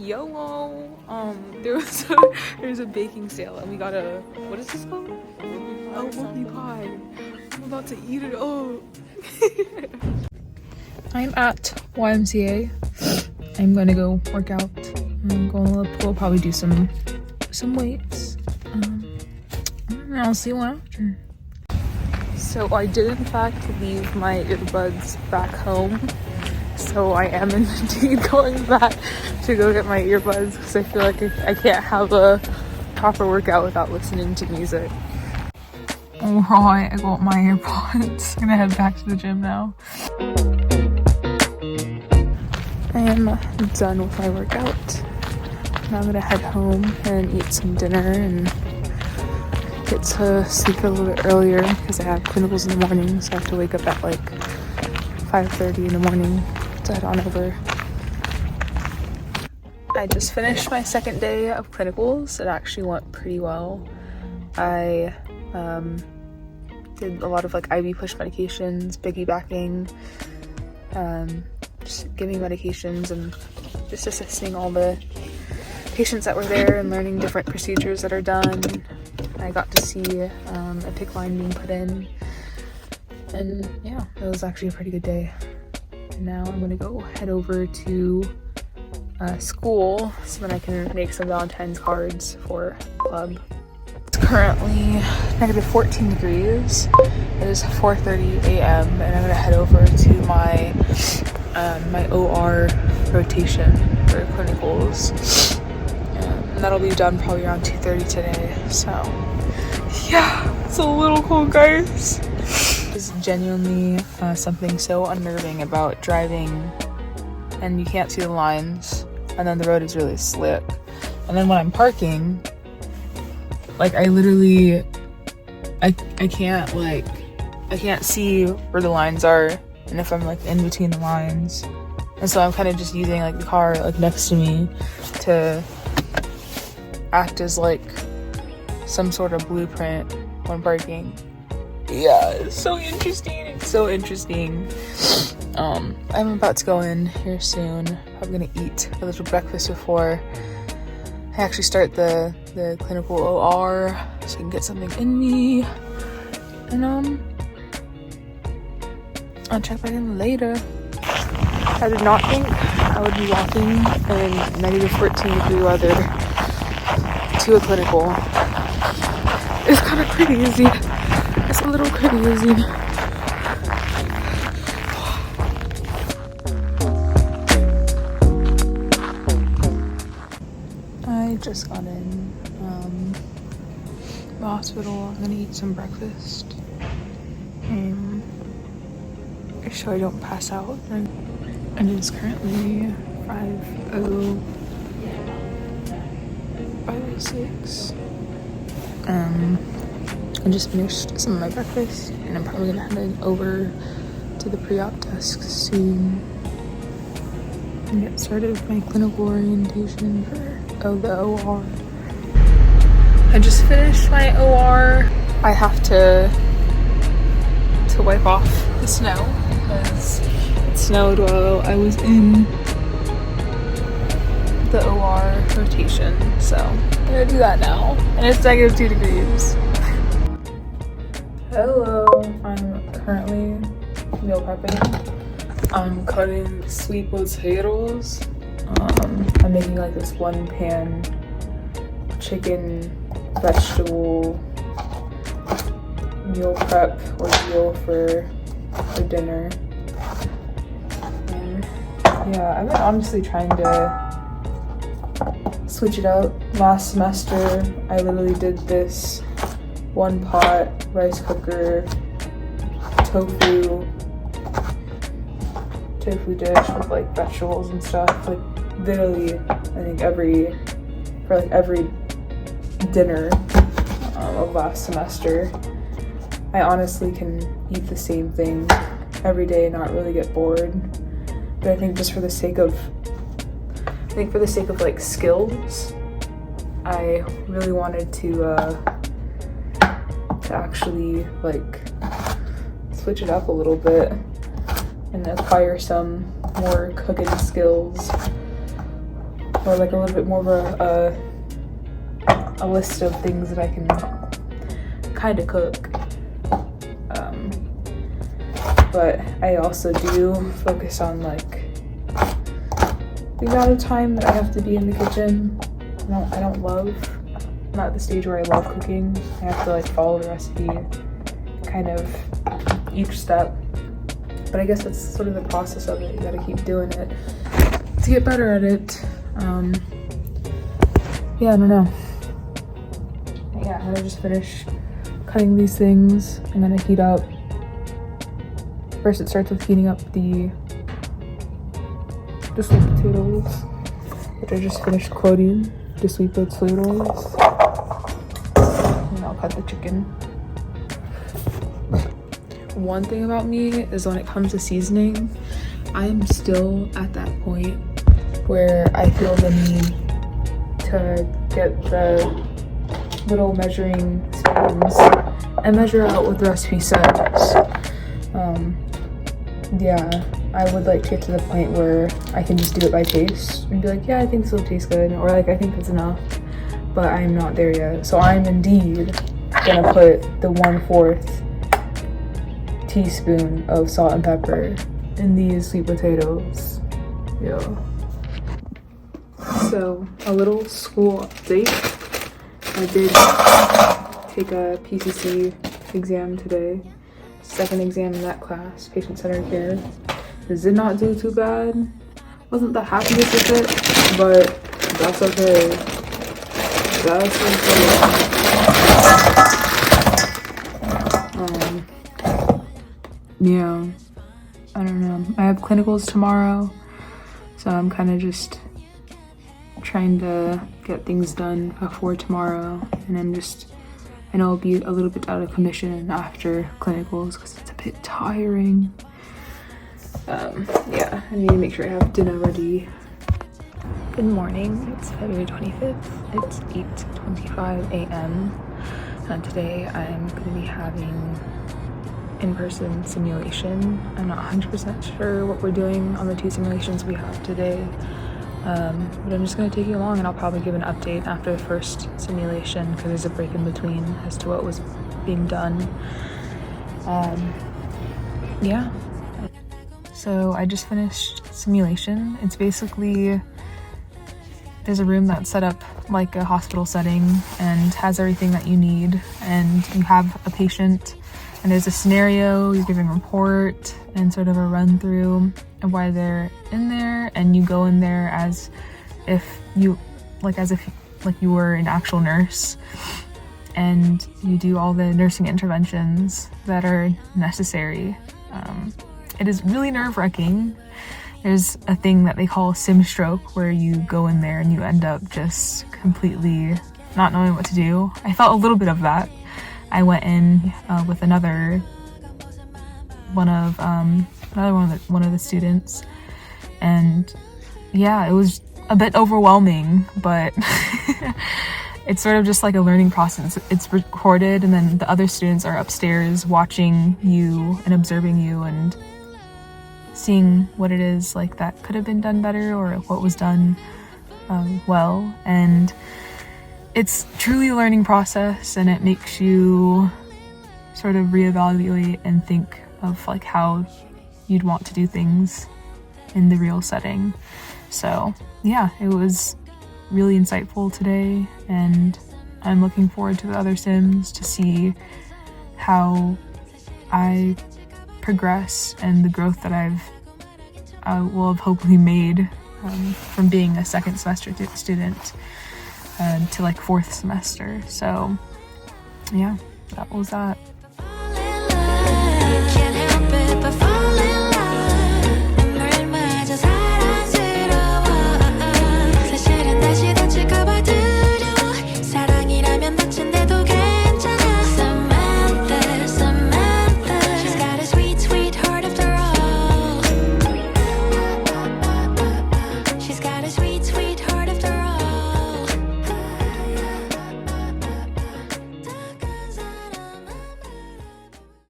YOLO. There's a baking sale and we got a, what is this called? Oh, whoopie pie. I'm about to eat it. Oh. I'm at YMCA. I'm gonna go work out. I'm going to the pool, probably do some weights. And I'll see you after. So I did in fact leave my earbuds back home. So I am indeed going back to go get my earbuds because I feel like I can't have a proper workout without listening to music. Alright, I got my earbuds. I'm gonna head back to the gym now. I am done with my workout. Now I'm gonna head home and eat some dinner and get to sleep a little bit earlier because I have clinicals in the morning, so I have to wake up at like 5:30 in the morning to head on over. I just finished my second day of clinicals. It actually went pretty well. I did a lot of like IV push medications, piggybacking, just giving medications and just assisting all the patients that were there and learning different procedures that are done. I got to see a PICC line being put in, and yeah, it was actually a pretty good day. And now I'm gonna go head over to school so that I can make some Valentine's cards for club. It's currently negative 14 degrees. It is 4:30 a.m. and I'm gonna head over to my my OR rotation for clinicals. And that'll be done probably around 2:30 today. So yeah, it's a little cold, guys. It's genuinely something so unnerving about driving and you can't see the lines and then the road is really slick. And then when I'm parking, like I literally I can't see where the lines are and if I'm like in between the lines. And so I'm kind of just using like the car like next to me to act as like some sort of blueprint when parking. Yeah, it's so interesting. It's so interesting. I'm about to go in here soon. I'm gonna eat a little breakfast before I actually start the clinical OR so I can get something in me. And I'll check back in later. I did not think I would be walking in negative 14 degree weather to a clinical. It's kind of crazy. It's a little crazy. I just got in the hospital. I'm gonna eat some breakfast so I don't pass out. And it is currently 5:06. I just finished some of my breakfast and I'm probably gonna head over to the pre-op desk soon and get started with my clinical orientation for the OR. I just finished my OR. I have to wipe off the snow because it snowed while I was in the OR rotation, so I'm gonna do that now. And it's negative 2 degrees. Hello, I'm currently meal prepping. I'm cutting sweet potatoes. I'm making like this one pan chicken vegetable meal prep ordeal for dinner. And yeah, I've been honestly trying to switch it out. Last semester, I literally did this one pot rice cooker tofu dish with like vegetables and stuff. Like literally, I think every dinner of last semester. I honestly can eat the same thing every day and not really get bored. But I think just for the sake of like skills, I really wanted to actually like switch it up a little bit and acquire some more cooking skills. or like a little bit more of a list of things that I can kind of cook. But I also do focus on like the amount of time that I have to be in the kitchen. I don't love, I'm not at the stage where I love cooking. I have to like follow the recipe, kind of each step. But I guess that's sort of the process of it. You gotta keep doing it to get better at it. Yeah, I don't know. Yeah, I'm gonna just finish cutting these things. I'm gonna heat up. First, it starts with heating up the sweet potatoes, which I just finished quoting, the sweet potatoes. And I'll cut the chicken. One thing about me is when it comes to seasoning, I am still at that point where I feel the need to get the little measuring spoons and measure out what the recipe says. Yeah, I would like to get to the point where I can just do it by taste and be like, yeah, I think this will taste good, or like, I think that's enough, but I'm not there yet. So I'm indeed gonna put the 1/4 teaspoon of salt and pepper in these sweet potatoes. Yeah. So a little school update. I did take a PCC exam today. Second exam in that class, patient-centered care. This did not do too bad. Wasn't the happiest with it, but that's okay. That's okay. Yeah, I don't know. I have clinicals tomorrow, so I'm kind of just trying to get things done before tomorrow, and then I know I'll be a little bit out of commission after clinicals because it's a bit tiring. Yeah, I need to make sure I have dinner ready. Good morning, it's February 25th. It's 8:25 a.m. and today I'm going to be having in-person simulation. I'm not 100% sure what we're doing on the 2 simulations we have today. But I'm just going to take you along, and I'll probably give an update after the first simulation because there's a break in between as to what was being done. Yeah. So I just finished simulation. It's basically, there's a room that's set up like a hospital setting and has everything that you need, and you have a patient and there's a scenario, you're giving a report and sort of a run through of why they're in there, and you go in there as if you were an actual nurse, and you do all the nursing interventions that are necessary. It is really nerve-wracking. There's a thing that they call sim stroke, where you go in there and you end up just completely not knowing what to do. I felt a little bit of that. I went in with another one of the students, and yeah, it was a bit overwhelming, but it's sort of just like a learning process. It's recorded, and then the other students are upstairs watching you and observing you and seeing what it is like that could have been done better or what was done well. And it's truly a learning process, and it makes you sort of reevaluate and think of like how you'd want to do things in the real setting. So yeah, it was really insightful today, and I'm looking forward to the other sims to see how I progress and the growth that I will have hopefully made from being a second semester student to like 4th semester. So yeah, that was that.